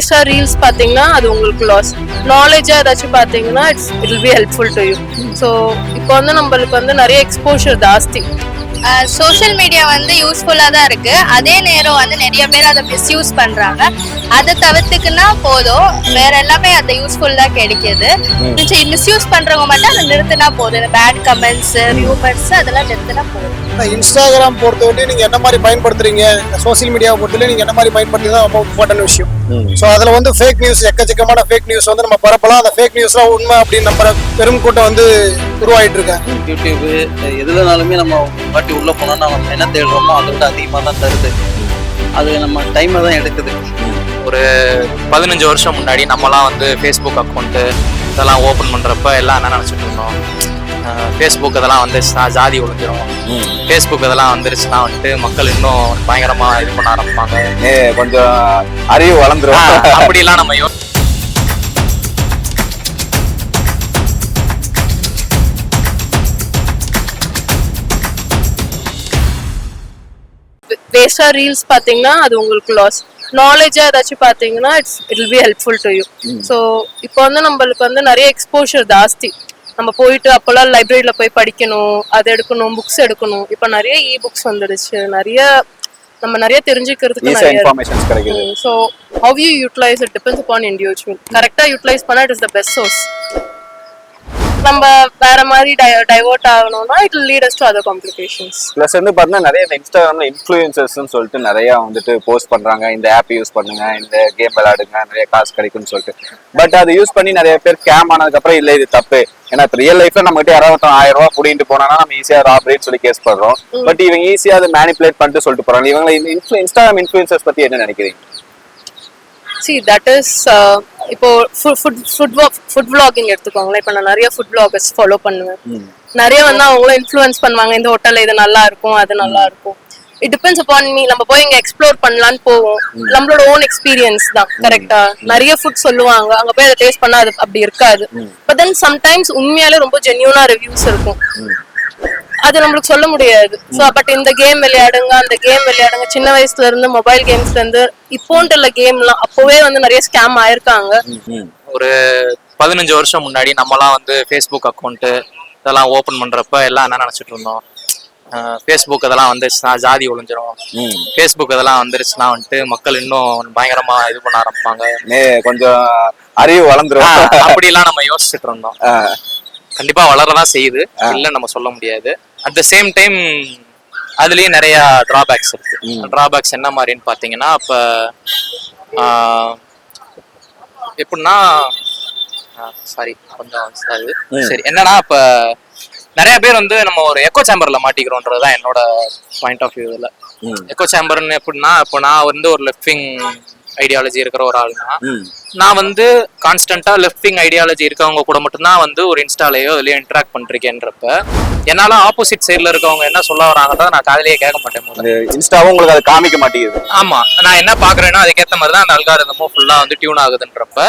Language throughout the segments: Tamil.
வேஸ்டா ரீல்ஸ் பாத்தீங்கன்னா அது உங்களுக்கு லாஸ். நாலேஜா ஏதாச்சும் பாத்தீங்கன்னா it will be helpful to you. So இப்போ வந்து நம்மளுக்கு வந்து நிறைய எக்ஸ்போஷர் ஜாஸ்தி. சோஷியல் மீடியா வந்து யூஸ்ஃபுல்லா தான் இருக்கு. அதே நேரம் வந்து நிறைய பேர் அதை மிஸ்யூஸ் பண்றாங்க. அதை தவிர்த்துக்குன்னா போதும், வேற எல்லாமே அந்த யூஸ்ஃபுல் தான் கிடைக்குது. மிஸ்யூஸ் பண்றவங்க மட்டும் அதை நிறுத்தினா போதும். பேட் கமெண்ட்ஸ், ஹியூமர்ஸ் அதெல்லாம் நிறுத்தினா போதும். இன்ஸ்டாகிராம் பொறுத்தவரை நீங்க என்ன மாதிரி பயன்படுத்துறீங்க, சோசியல் மீடியாவை பொறுத்தவரை நீங்க என்ன மாதிரி பயன்படுத்துறது ரொம்ப இம்பார்ட்டன்ட் விஷயம். ஸோ அதுல வந்து ஃபேக் நியூஸ், எக்கச்சக்கமான ஃபேக் நியூஸ் வந்து நம்ம பரப்பலாம். அந்த ஃபேக் நியூஸ்லாம் உண்மை அப்படின்னு நம்புற பெரும் கூட்டம் வந்து உருவாயிட்டு இருக்காங்க. யூடியூப் எதுலனாலுமே நம்ம வாட்டி உள்ள போனோம்னா நம்ம என்ன தேடுறோமோ அதை விட அதிகமாக தான் தருது. அது நம்ம டைமை தான் எடுக்குது. ஒரு 15 வருஷம் முன்னாடி நம்மலாம் வந்து ஃபேஸ்புக் அக்கௌண்ட்டு இதெல்லாம் ஓப்பன் பண்ணுறப்ப எல்லாம் என்ன நினச்சிட்டு இருந்தோம், ஃபேஸ்புக் இதெல்லாம் வந்து ஜாதி ஒழிஞ்சிரும், ஃபேஸ்புக் இதெல்லாம் வந்துருச்சுன்னா வந்துட்டு மக்கள் இன்னும் பயங்கரமாக இது பண்ண ஆரம்பிப்பாங்க, கொஞ்சம் அறிவு வளர்ந்துரும் அப்படிலாம் நம்ம வேஸ்டா ரீல்ஸ் பாத்தீங்கன்னா அது உங்களுக்கு லாஸ். நாலேஜா ஏதாச்சும் பாத்தீங்கன்னா it will be helpful to you. So இப்போ வந்து நம்மளுக்கு வந்து நிறைய எக்ஸ்போஷர் ஜாஸ்தி. நம்ம போயிட்டு அப்போல்லாம் லைப்ரரியில போய் படிக்கணும், அது எடுக்கணும், புக்ஸ் எடுக்கணும். இப்போ நிறைய புக்ஸ் வந்துடுச்சு, நம்ம நிறைய தெரிஞ்சுக்கிறதுக்கு நிறைய இன்ஃபர்மேஷன்ஸ் கிடைக்குது. So how you utilise it depends upon individual. கரெக்டா யூட்டிலைஸ் பண்ணா it is the best source. நம்ம வேற மாதிரி டைவர்ட் ஆகணும்னா it will lead us to other complications. Plus வந்து பார்த்தீங்கன்னா நிறைய இந்த இன்ஸ்டாகிராம்ல இன்ஃப்ளூயன்சர்ஸ்னு சொல்லிட்டு நிறைய வந்துட்டு போஸ்ட் பண்றாங்க, இந்த ஆப் யூஸ் பண்ணுங்க, இந்த கேம் விளையாடுங்க, நிறைய காசு கிடைக்கும்னு சொல்லிட்டு. பட் அது யூஸ் பண்ணி நிறைய பேர் ஸ்கேம் ஆனதுக்கு அப்புறம் இல்லை இது தப்பு, ஏன்னா ரியல் லைஃப்ல நம்ம கிட்ட யாராவது 1000 ரூபாய் புடிட்டு போனாங்கன்னா நம்ம ஈஸியா ராபரின்னு சொல்லி கேஸ் பண்றோம். பட் இவங்க ஈஸியா அதை மேனிபுலேட் பண்ணிட்டு சொல்லிட்டு போறாங்க. இவங்க இன்ஸ்டாகிராம் இன்ஃப்ளூயன்சர்ஸ் பத்தி என்ன நினைக்கிறீங்க? See that is இப்போ ஃபுட் vlogging எடுத்துக்கோங்களேன். இப்போ நான் நிறைய ஃபுட் vloggers ஃபாலோ பண்ணுவேன். நிறைய வந்து அவங்களும் இன்ஃப்ளூயன்ஸ் பண்ணுவாங்க, இந்த ஹோட்டல்ல இது நல்லா இருக்கும், அது நல்லா இருக்கும். It depends upon me. நம்ம போய் இங்க எக்ஸ்ப்ளோர் பண்ணலான்னு போவோம், நம்மளோட ஓன் எக்ஸ்பீரியன்ஸ் தான். கரெக்டா? நிறைய ஃபுட் சொல்லுவாங்க, அங்க போய் அதை டேஸ்ட் பண்ணா அது அப்படி இருக்காது. பட் தென் சம்டைம்ஸ் உண்மையாலே ரொம்ப ஜென்யூனா ரிவ்யூஸ் இருக்கும், அது நம்மளுக்கு சொல்ல முடியாது. ஸோ பட் இந்த கேம் விளையாடுங்க, அந்த கேம் விளையாடுங்க, சின்ன வயசுல இருந்து மொபைல் கேம்ஸ்ல இருந்து இப்போன்ட்டு உள்ள கேம்லாம் அப்போவே வந்து நிறைய ஸ்கேம் ஆயிருக்காங்க. ஒரு 15 வருஷம் முன்னாடி நம்மலாம் வந்து ஃபேஸ்புக் அக்கௌண்ட்டு இதெல்லாம் ஓப்பன் பண்ணுறப்ப எல்லாம் என்ன நினச்சிட்டு இருந்தோம், ஃபேஸ்புக் இதெல்லாம் வந்துருச்சுன்னா ஜாதி ஒழிஞ்சிரும், ஃபேஸ்புக் இதெல்லாம் வந்துருச்சுன்னா வந்துட்டு மக்கள் இன்னும் பயங்கரமாக இது பண்ண ஆரம்பிப்பாங்க, கொஞ்சம் அறிவு வளர்ந்துரும் அப்படிலாம் நம்ம யோசிச்சுட்டு இருந்தோம். கண்டிப்பா வளரதான் செய்யுது, இல்லைன்னு நம்ம சொல்ல முடியாது. அட் த சேம் டைம் அதுலயும் நிறைய டிராபேக்ஸ் இருக்கு. டிராபேக்ஸ் என்ன மாதிரின்னு பாத்தீங்கன்னா, இப்ப எப்படின்னா சாரி கொஞ்சம் சரி என்னன்னா, இப்ப நிறைய பேர் வந்து நம்ம ஒரு எக்கோ சேம்பர்ல மாட்டிக்கிறோன்றதுதான் என்னோட பாயிண்ட் ஆஃப் வியூல. எக்கோ சேம்பர்னு எப்படின்னா, இப்போ நான் வந்து ஒரு லெஃப்ட் ஐடியாலஜி இருக்கிற ஒரு ஆளுனா, நான் வந்து கான்ஸ்டன்டா லெஃப்ட் விங் ஐடியாலஜி இருக்கவங்க கூட மட்டும்தான் வந்து ஒரு இன்ஸ்டாலையோ இதுலயோ இன்டராக்ட் பண்றேன்றப்ப என்னால ஆப்போசிட் சைட்ல இருக்கவங்க என்ன சொல்ல வராங்கன்றத நான் காதலியே கேட்க மாட்டேன். இன்ஸ்டாவும் உங்களுக்கு அதை காமிக்க மாட்டேங்குது. ஆமா, நான் என்ன பாக்குறேன்னா அதுக்கேற்ற மாதிரி தான் அந்த அல்காரிதமும் ஃபுல்லா வந்து டியூன் ஆகுதுன்றப்ப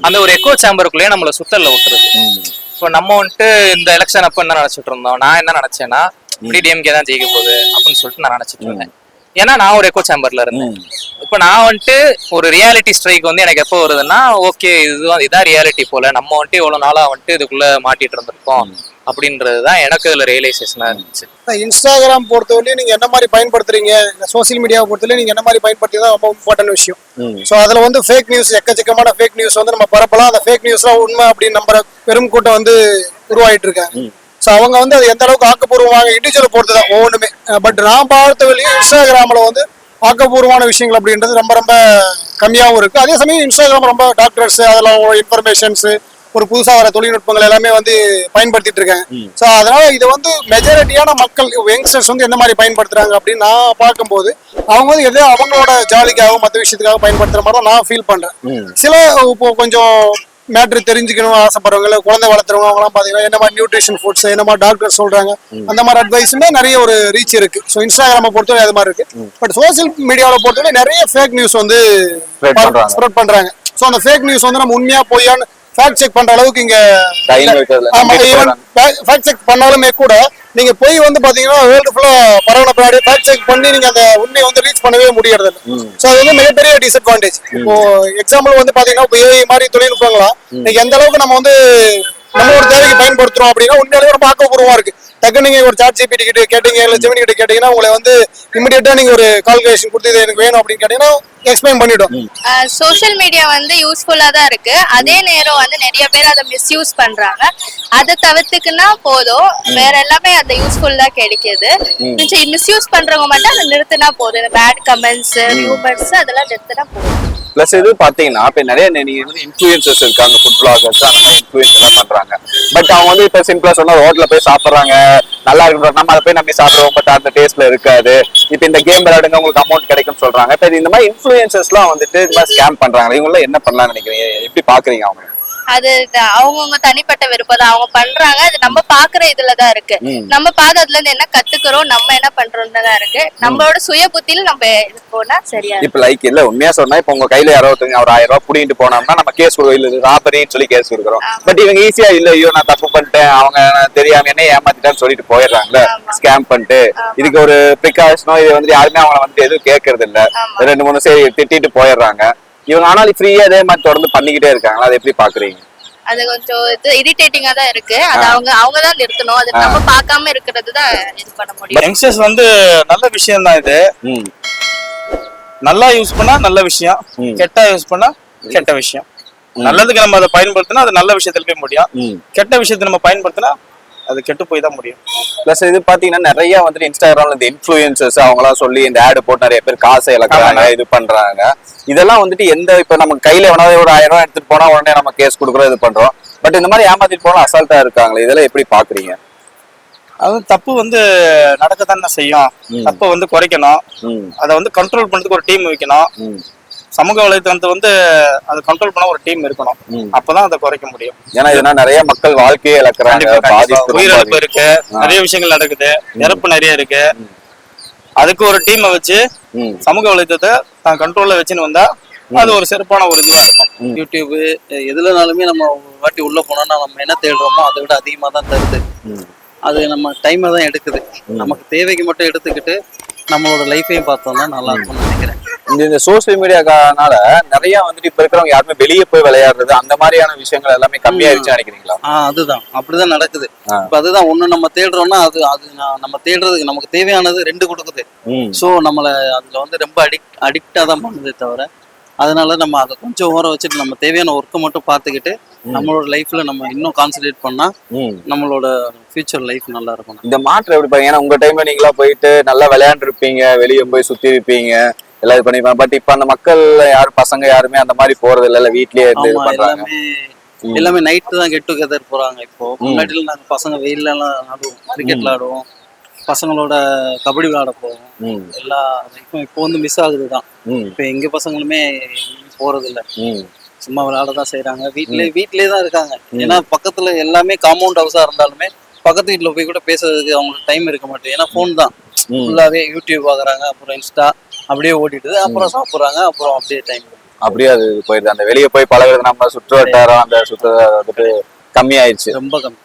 அந்த ஒரு எக்கோ சேம்பருக்குள்ளேயே நம்மள சுத்தல்ல விட்டுருது. இப்போ நம்ம வந்துட்டு இந்த எலெக்ஷன் அப்ப என்ன நினைச்சிட்டு இருந்தோம், நான் என்ன நினைச்சேன்னா டிஎம்கே தான் ஜெயிக்க போகுது அப்படின்னு சொல்லிட்டு நான் நினைச்சிட்டு இருந்தேன். ஏன்னா நான் ஒரு எக்கோ சேம்பர்ல இருந்தேன். இப்ப நான் வந்துட்டு ஒரு ரியாலிட்டி ஸ்ட்ரைக் வந்து எனக்கு எப்போ வருதுன்னா, ஓகே இதான் ரியாலிட்டி போல, நம்ம வந்துட்டு இவ்வளவு நாளா வந்துட்டு இதுக்குள்ள மாட்டிட்டு இருந்திருக்கோம் அப்படின்றதுதான் எனக்கு இதுல ரியலைசேஷனா இருந்துச்சு. இன்ஸ்டாகிராம் பொறுத்தவரை நீங்க என்ன மாதிரி பயன்படுத்துறீங்க, சோசியல் மீடியாவை பொறுத்தவரை நீங்க என்ன மாதிரி பயன்படுத்துறது ரொம்ப இம்பார்ட்டன்ட் விஷயம். ஸோ அதுல வந்து ஃபேக் நியூஸ், எக்கச்சக்கமான ஃபேக் நியூஸ் வந்து நம்ம பரப்பலாம். அந்த ஃபேக் நியூஸ்லாம் உண்மை அப்படின்னு நம்புற பெரும் கூட்டம் வந்து உருவாயிட்டு இருக்காங்க. ஸோ அவங்க வந்து அது எந்த அளவுக்கு ஆக்கப்பூர்வமாக இண்டிவிஜுவலை பொறுத்து தான் ஒவ்வொன்றுமே. பட் நான் பார்த்த வழியும் இன்ஸ்டாகிராமில் வந்து ஆக்கப்பூர்வமான விஷயங்கள் அப்படின்றது ரொம்ப ரொம்ப கம்மியாகவும் இருக்குது. அதே சமயம் இன்ஸ்டாகிராம் ரொம்ப டாக்டர்ஸ் அதெல்லாம் இன்ஃபர்மேஷன்ஸு, ஒரு புதுசாக வர தொழில்நுட்பங்கள் எல்லாமே வந்து பயன்படுத்திட்டு இருக்காங்க. ஸோ அதனால இதை வந்து மெஜாரிட்டியான மக்கள் யங்ஸ்டர்ஸ் வந்து எந்த மாதிரி பயன்படுத்துறாங்க அப்படின்னு நான் பார்க்கும்போது அவங்க வந்து எதோ அவங்களோட ஜாலிக்காக மற்ற விஷயத்துக்காக பயன்படுத்துற மாதிரி தான் நான் ஃபீல் பண்ணுறேன். சில இப்போ கொஞ்சம் மேட்ரு தெரிஞ்சுக்கணும் ஆசைப்படுறவங்க, குழந்தை வளர்த்துறவங்க, அவங்கலாம் பார்த்தீங்கன்னா என்ன மாதிரி நியூட்ரிஷன் ஃபுட்ஸ், என்ன மாதிரி டாக்டர் சொல்றாங்க, அந்த மாதிரி அட்வைஸுமே நிறைய ஒரு ரீச் இருக்கு. ஸோ இன்ஸ்டாகிராமை பொறுத்தவரை அது மாதிரி இருக்கு. பட் சோசியல் மீடியாவில் பொறுத்தவரை நிறைய ஃபேக் நியூஸ் வந்து ஸ்ப்ரெட் பண்றாங்க. ஸோ அந்த ஃபேக் நியூஸ் வந்து நம்ம உண்மையா பொய்யான்னு ஃபேக்ட் செக் பண்ற அளவுக்கு இங்க ஃபேக்ட் செக் பண்ணாலுமே கூட நீங்க போய் வந்து பாத்தீங்கன்னா வேர்ல்டு ஃபுல்லா பரவன பின்னாடி ஃபேக்ட் செக் பண்ணி நீங்க அந்த உண்மையை வந்து ரீச் பண்ணவே முடியறது இல்லை. ஸோ அது வந்து மிகப்பெரிய டிஸ்அட்வான்டேஜ். இப்போ எக்ஸாம்பிள் வந்து பாத்தீங்கன்னா இப்போ AI மாதிரி தொழில்நுட்பங்களா இன்னைக்கு எந்த அளவுக்கு நம்ம வந்து நம்மளோட தேவைக்கு பயன்படுத்துறோம் அப்படின்னா உண்மையாலே ரொம்ப ஆக்கப்பூர்வமா இருக்கு. டக்கு நீங்க ஒரு சாட் ஜிபிடி கிட்ட கேட்டீங்க இல்ல ஜெமினி கிட்ட கேட்டீங்கன்னா உங்களை வந்து இமிடியேட்டா நீங்க ஒரு கால்குலேஷன் கொடுத்து இது எனக்கு வேணும் அப்படின்னு கேட்டீங்கன்னா எக்ஸ்பிளைன் பண்ணிடும். சோஷியல் மீடியா வந்து யூஸ்ஃபுல்லா தான் இருக்கு. அதே நேரம் வந்து நிறைய பேர் அதை மிஸ்யூஸ் பண்றாங்க. அதை தவிர்த்துக்குன்னா போதும், வேற எல்லாமே அந்த யூஸ்ஃபுல் தான் கிடைக்குது. மிஸ்யூஸ் பண்றவங்க மட்டும் அதை நிறுத்தினா போதும். இந்த பேட் கமெண்ட்ஸ், ஹியூமர்ஸ் அதெல்லாம் நிறுத்தினா போதும். பிளஸ் இது பாத்தீங்கன்னா இப்ப நிறைய நீங்க வந்து இன்ஃபுளுசர்ஸ் இருக்காங்க, ஃபுட் பிளாகர்ஸ் இன்ஃபுளுன்ஸ் பண்றாங்க. பட் அவங்க வந்து இப்ப சிம்பிளா சொன்னா ரோட்ல போய் சாப்பிடுறாங்க, நல்லா இருக்கு, நம்ம அதை போய் நம்பி சாப்பிடுவோம், பட் அந்த டேஸ்ட்ல இருக்காது. இப்ப இந்த கேம் விளையாடுங்க உங்களுக்கு அமௌண்ட் கிடைக்கும்னு சொல்றாங்க. இப்ப இந்த மாதிரி இன்ஃபுளுசர்ஸ் எல்லாம் வந்துட்டு இந்த மாதிரி ஸ்கேம் பண்றாங்க. இவங்க என்ன பண்ணலாம்னு நினைக்கிறீங்க? எப்படி பாக்குறீங்க அவங்க? அது அவங்கவுங்க தனிப்பட்ட விருப்பம் தான், அவங்க பண்றாங்க. அது நம்ம பாக்குற இதுலதான் இருக்கு. நம்ம பார்த்து அதுல இருந்து என்ன கத்துக்கிறோம், நம்ம என்ன பண்றோம்னு தான் இருக்கு. நம்மளோட சுய புத்தியில நம்ம இது போனா சரியா. இப்ப லைக் இல்ல உண்மையா சொன்னா இப்ப உங்க கையில யாரோ ஒருத்தங்க ஒரு 1000 ரூபாய் புடிங்கிட்டு போனோம்னா நம்ம கேஸ் கொடுக்கறோம், இல்ல ராபரின்னு சொல்லி கேஸ் கொடுக்குறோம். பட் இவங்க ஈஸியா இல்ல, ஐயோ நான் தப்பு பண்ணிட்டேன், அவங்க தெரியாம என்ன ஏமாத்திட்டான்னு சொல்லிட்டு போயிடுறாங்கல்ல, ஸ்கேம் பண்ணிட்டு. இதுக்கு ஒரு ப்ரிகாஷனோ இது வந்து யாருமே அவங்களை வந்து எதுவும் கேட்கறது இல்ல, 2-3 சரி திட்டிட்டு போயிடுறாங்க. இவங்க ஆனாலும் ஃப்ரீயா அதே மாதிரி தொடர்ந்து பண்ணிக்கிட்டே இருக்காங்களா, அதை எப்படி பாக்குறீங்க? அது கொஞ்சம் இது இரிட்டேட்டிங்கா தான் இருக்கு. அது அவங்க தான் நிறுத்தணும். அது நம்ம பார்க்காம இருக்கிறது தான் இது பண்ண முடியும். யங்ஸ்டர்ஸ் வந்து நல்ல விஷயம் தான் இது. நல்லா யூஸ் பண்ணா நல்ல விஷயம், கெட்டா யூஸ் பண்ணா கெட்ட விஷயம். நல்லதுக்கு நம்ம அதை பயன்படுத்தினா அது நல்ல விஷயத்துல போய் முடியும், கெட்ட விஷயத்தை நம்ம பயன்படுத்தினா அது கெட்டு போய் தான் முடியும். பிளஸ் இது பாத்தீங்கன்னா நிறைய வந்துட்டு இன்ஸ்டாகிராம்ல இந்த இன்ஃபுளுசர்ஸ் அவங்களாம் சொல்லி இந்த ஆடு போட்டு நிறைய பேர் காசை இழக்கிறாங்க, இது பண்றாங்க. இதெல்லாம் வந்துட்டு எந்த இப்ப நம்ம கையில வேணாலும் ஒரு 1000 ரூபாய் எடுத்துட்டு போனா உடனே நம்ம கேஸ் கொடுக்குறோம், இது பண்றோம். பட் இந்த மாதிரி ஏமாத்திட்டு போனா அசால்ட்டா இருக்காங்களே, இதெல்லாம் எப்படி பாக்குறீங்க? அது தப்பு வந்து நடக்கத்தானே செய்யும். தப்பை வந்து குறைக்கணும், அதை வந்து கண்ட்ரோல் பண்றதுக்கு ஒரு டீம் வைக்கணும். சமூக வலைத்தளத்தை வந்து அதை கண்ட்ரோல் பண்ண ஒரு டீம் இருக்கணும், அப்பதான் அதை குறைக்க முடியும். ஏன்னா இதெல்லாம் நிறைய மக்கள் வாழ்க்கையை இழக்கிறாங்க, உயிரிழப்பு இருக்கு, நிறைய விஷயங்கள் நடக்குது, இறப்பு நிறைய இருக்கு. அதுக்கு ஒரு டீமை வச்சு சமூக வலைத்தளத்தை தான் கண்ட்ரோல்ல வச்சுன்னு வந்தா அது ஒரு சிறப்பான ஒரு இதுவா இருக்கும். யூடியூப் எதுலனாலுமே நம்ம வாட்டி உள்ள போனோம்னா நம்ம என்ன தேடுறோமோ அதை விட அதிகமா தான் தருது. அது நம்ம டைமை தான் எடுக்குது. நமக்கு தேவைக்கு மட்டும் எடுத்துக்கிட்டு நம்மளோட லைஃபையும் பார்த்தோம்னா நல்லா இருக்கும்னு நினைக்கிறேன். இந்த சோசியல் மீடியானால நிறைய வந்துட்டு இப்ப இருக்கிறவங்க யாருமே வெளியே போய் விளையாடுறது அந்த மாதிரியான விஷயங்கள் எல்லாமே கம்மியாயிருச்சு நினைக்கிறீங்களா? அதுதான் அப்படிதான் நடக்குது. இப்ப அதுதான் ஒண்ணு நம்ம தேடுறோம்னா அது நம்ம தேடுறதுக்கு நமக்கு தேவையானது 2 கொடுக்குது. சோ நம்மள அதுல வந்து ரொம்ப அடிக்டா தான் பண்ணுதே தவிர, அதனால நம்ம அதை கொஞ்சம் ஓரம் வச்சுட்டு நம்ம தேவையான ஒர்க்கை மட்டும் பார்த்துக்கிட்டு நம்மளோட லைஃப்ல நம்ம இன்னும் கான்சென்ட்ரேட் பண்ணா நம்மளோட ஃபியூச்சர் லைஃப் நல்லா இருக்கும். இந்த மாற்றம் எப்படி பாருங்க? ஏன்னா உங்க டைம்ல நீங்களா போயிட்டு நல்லா விளையாண்டு இருப்பீங்க, வெளியே போய் சுத்தி இருப்பீங்க, எல்லாம் இது பண்ணிருப்பாங்க. பட் இப்ப அந்த மக்கள் யாரும் பசங்க யாருமே அந்த மாதிரி போறது இல்ல, வீட்லயே இருந்து பண்றாங்க. எல்லாமே நைட்டு தான் கெட் டுகெதர் போறாங்க. இப்போ முன்னாடி நாங்க பசங்க வெயில்ல எல்லாம் ஆடுவோம், கிரிக்கெட் விளையாடுவோம், பசங்களோட கபடி விளையாட போவோம். எல்லா லைஃப்பும் இப்போ வந்து மிஸ் ஆகுதுதான். இப்ப எங்க பசங்களுமே போறது இல்ல, சும்மா விளையாடதான் செய்யறாங்க. வீட்லயே தான் இருக்காங்க. ஏன்னா பக்கத்துல எல்லாமே காம்பவுண்ட் ஹவுஸா இருந்தாலுமே பக்கத்து வீட்டுல போய் கூட பேசுறதுக்கு அவங்களுக்கு டைம் இருக்க மாட்டேங்குது. ஏன்னா போன் தான் ஃபுல்லாவே, யூடியூப் பாக்குறாங்க, அப்புறம் இன்ஸ்டா அப்படியே ஓடிடுது, அப்புறம் சாப்பிடுறாங்க, அப்புறம் அப்படியே டைம் அப்படியே அது போயிடுது. அந்த வெளியே போய் பழகுறது நம்ம சுற்று வட்டாரம் அந்த வந்துட்டு கம்மி ஆயிடுச்சு, ரொம்ப கம்மி.